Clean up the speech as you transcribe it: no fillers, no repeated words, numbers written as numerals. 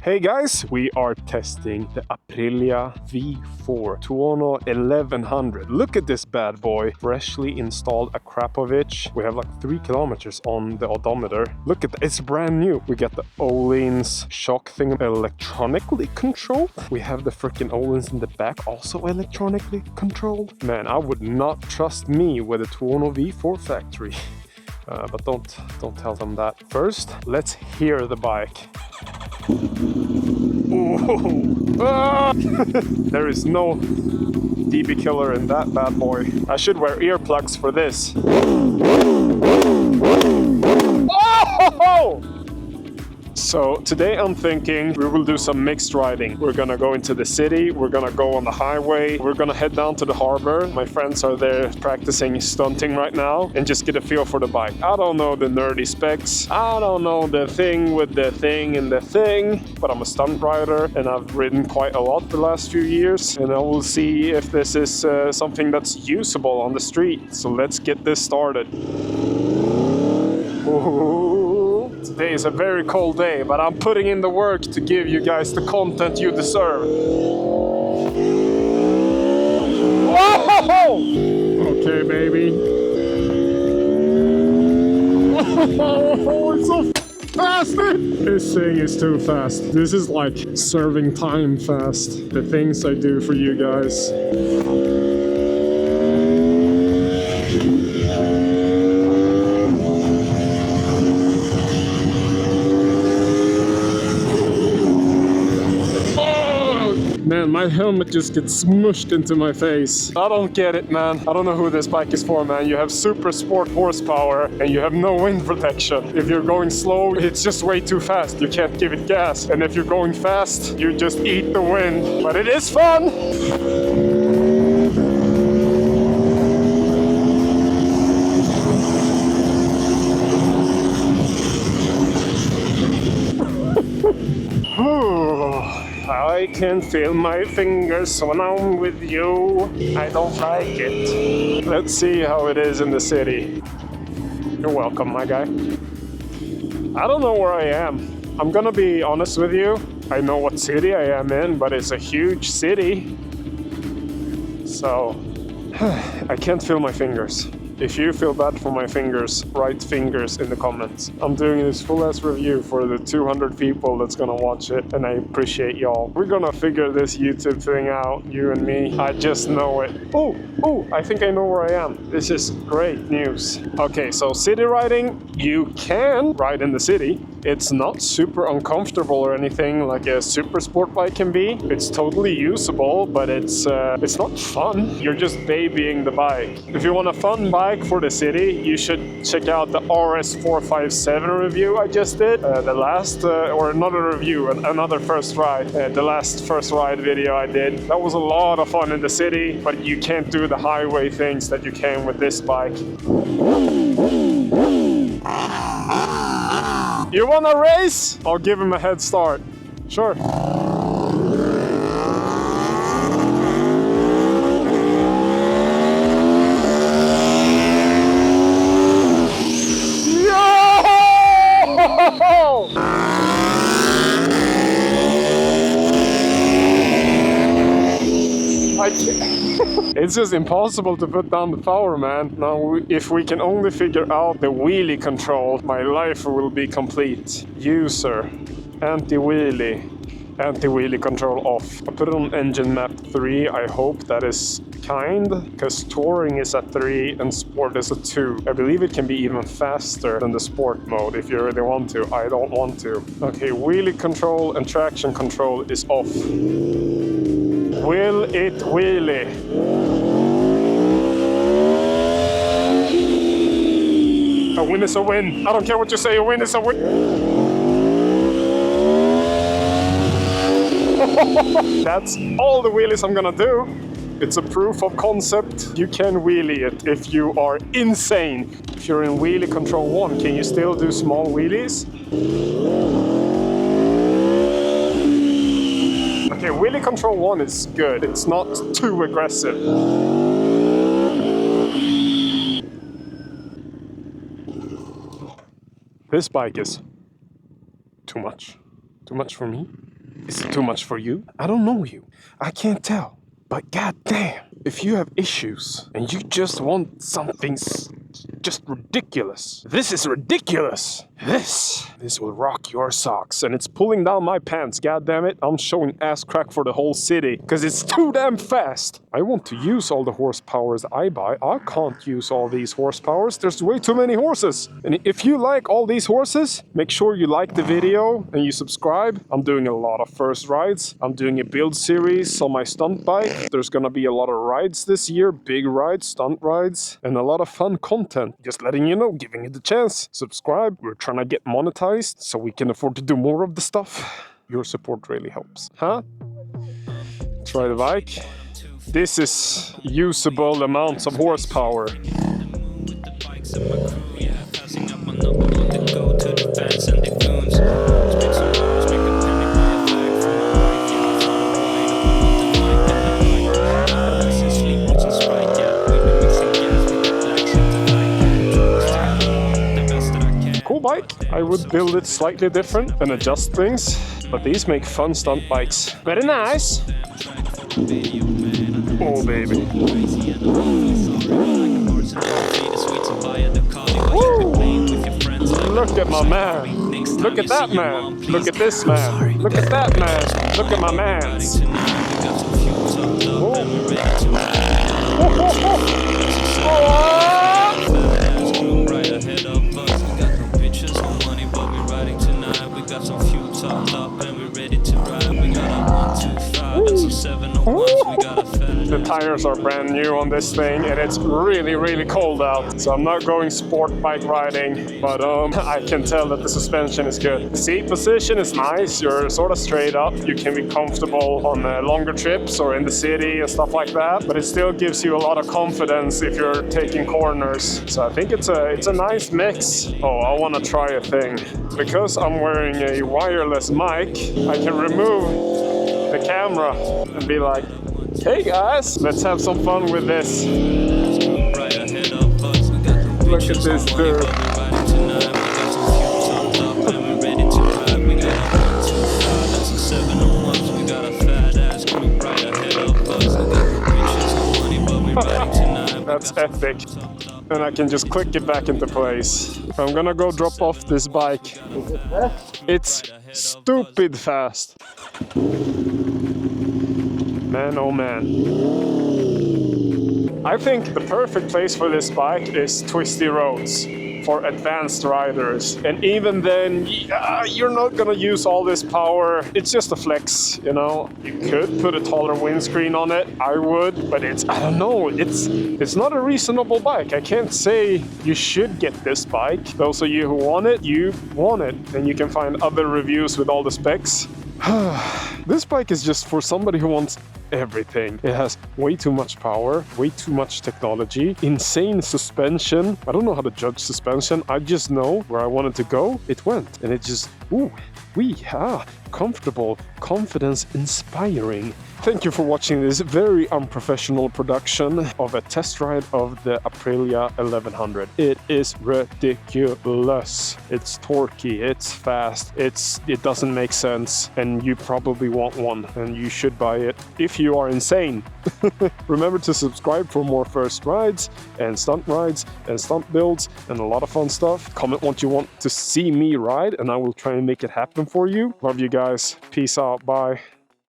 Hey guys, we are testing the Aprilia V4 Tuono 1100. Look at this bad boy, freshly installed Akrapovic. We have like 3 kilometers on the odometer. Look at that, it's brand new. We got the Öhlins shock thing electronically controlled. We have the freaking Öhlins in the back also electronically controlled. Man, I would not trust me with a Tuono V4 Factory. But don't tell them that. First, let's hear the bike. Ah! There is no DB killer in that bad boy. I should wear earplugs for this. Oh! So today I'm thinking we will do some mixed riding. We're gonna go into the city, we're gonna go on the highway, we're gonna head down to the harbor. My friends are there practicing stunting right now and just get a feel for the bike. I don't know the nerdy specs, I don't know the thing with the thing and the thing, but I'm a stunt rider and I've ridden quite a lot the last few years, and I will see if this is something that's usable on the street. So let's get this started. Ooh. Today is a very cold day, but I'm putting in the work to give you guys the content you deserve. Whoa! Okay, baby. Oh, it's so fast! This thing is too fast. This is like serving time fast. The things I do for you guys. Man, my helmet just gets smushed into my face. I don't get it, man. I don't know who this bike is for, man. You have super sport horsepower and you have no wind protection. If you're going slow, it's just way too fast. You can't give it gas. And if you're going fast, you just eat the wind. But it is fun! I can feel my fingers when I'm with you. I don't like it. Let's see how it is in the city. You're welcome, my guy. I don't know where I am. I'm gonna be honest with you. I know what city I am in, but it's a huge city. So, I can't feel my fingers. If you feel bad for my fingers, write fingers in the comments. I'm doing this full-ass review for the 200 people that's gonna watch it, and I appreciate y'all. We're gonna figure this YouTube thing out, you and me. I just know it. Oh, I think I know where I am. This is great news. Okay, so city riding, you can ride in the city. It's not super uncomfortable or anything like a super sport bike can be. It's totally usable, but it's not fun. You're just babying the bike. If you want a fun bike for the city, you should check out the RS457 review I just did. The last, or another review, another first ride. The last first ride video I did. That was a lot of fun in the city, but you can't do the highway things that you can with this bike. You wanna race? I'll give him a head start. Sure. It's just impossible to put down the power, man. Now, if we can only figure out the wheelie control, my life will be complete. User, anti-wheelie control off. I put it on engine map 3. I hope that is kind, because touring is at 3 and sport is at 2. I believe it can be even faster than the sport mode if you really want to. I don't want to. Okay, wheelie control and traction control is off. Will it wheelie? A win is a win. I don't care what you say, a win is a win. That's all the wheelies I'm gonna do. It's a proof of concept. You can wheelie it if you are insane. If you're in wheelie control 1, can you still do small wheelies? Okay, wheelie control 1 is good. It's not too aggressive. This bike is too much. Too much for me. Is it too much for you? I don't know you. I can't tell. But goddamn, if you have issues and you just want something just ridiculous, this is ridiculous. This will rock your socks, and it's pulling down my pants. God damn it, I'm showing ass crack for the whole city because it's too damn fast. I want to use all the horsepowers I buy. I can't use all these horsepowers. There's way too many horses. And if you like all these horses, make sure you like the video and you subscribe. I'm doing a lot of first rides. I'm doing a build series on my stunt bike. There's gonna be a lot of rides this year, big rides, stunt rides, and a lot of fun content. Just letting you know, giving it a chance. Subscribe. We're trying to get monetized so we can afford to do more of the stuff. Your support really helps. Huh? Try the bike. This is usable amounts of horsepower. Cool bike. I would build it slightly different and adjust things, but these make fun stunt bikes. Very nice. Oh baby. Woo! Look at my man. Look at that man. Look at this man. Look at that man. Look at my mans. The tires are brand new on this thing, and it's really, really cold out. So I'm not going sport bike riding, but I can tell that the suspension is good. The seat position is nice. You're sort of straight up. You can be comfortable on longer trips or in the city and stuff like that. But it still gives you a lot of confidence if you're taking corners. So I think it's a nice mix. Oh, I want to try a thing. Because I'm wearing a wireless mic, I can remove the camera and be like, hey guys, let's have some fun with this. Look at this dude. That's epic. And I can just click it back into place. I'm gonna go drop off this bike. It's stupid fast. Man, oh man. I think the perfect place for this bike is twisty roads for advanced riders. And even then, you're not gonna use all this power. It's just a flex, you know? You could put a taller windscreen on it, I would, but I don't know, it's not a reasonable bike. I can't say you should get this bike. Those of you who want it, you want it. And you can find other reviews with all the specs. This bike is just for somebody who wants everything. It has way too much power, way too much technology, insane suspension. I don't know how to judge suspension. I just know where I wanted to go, it went. And it just, comfortable, confidence inspiring. Thank you for watching this very unprofessional production of a test ride of the Aprilia 1100. It is ridiculous. It's torquey, it's fast, it doesn't make sense, and you probably want one, and you should buy it if you are insane. Remember to subscribe for more first rides and stunt builds and a lot of fun stuff. Comment what you want to see me ride, and I will try and make it happen for you. Love you guys. Peace out. Bye.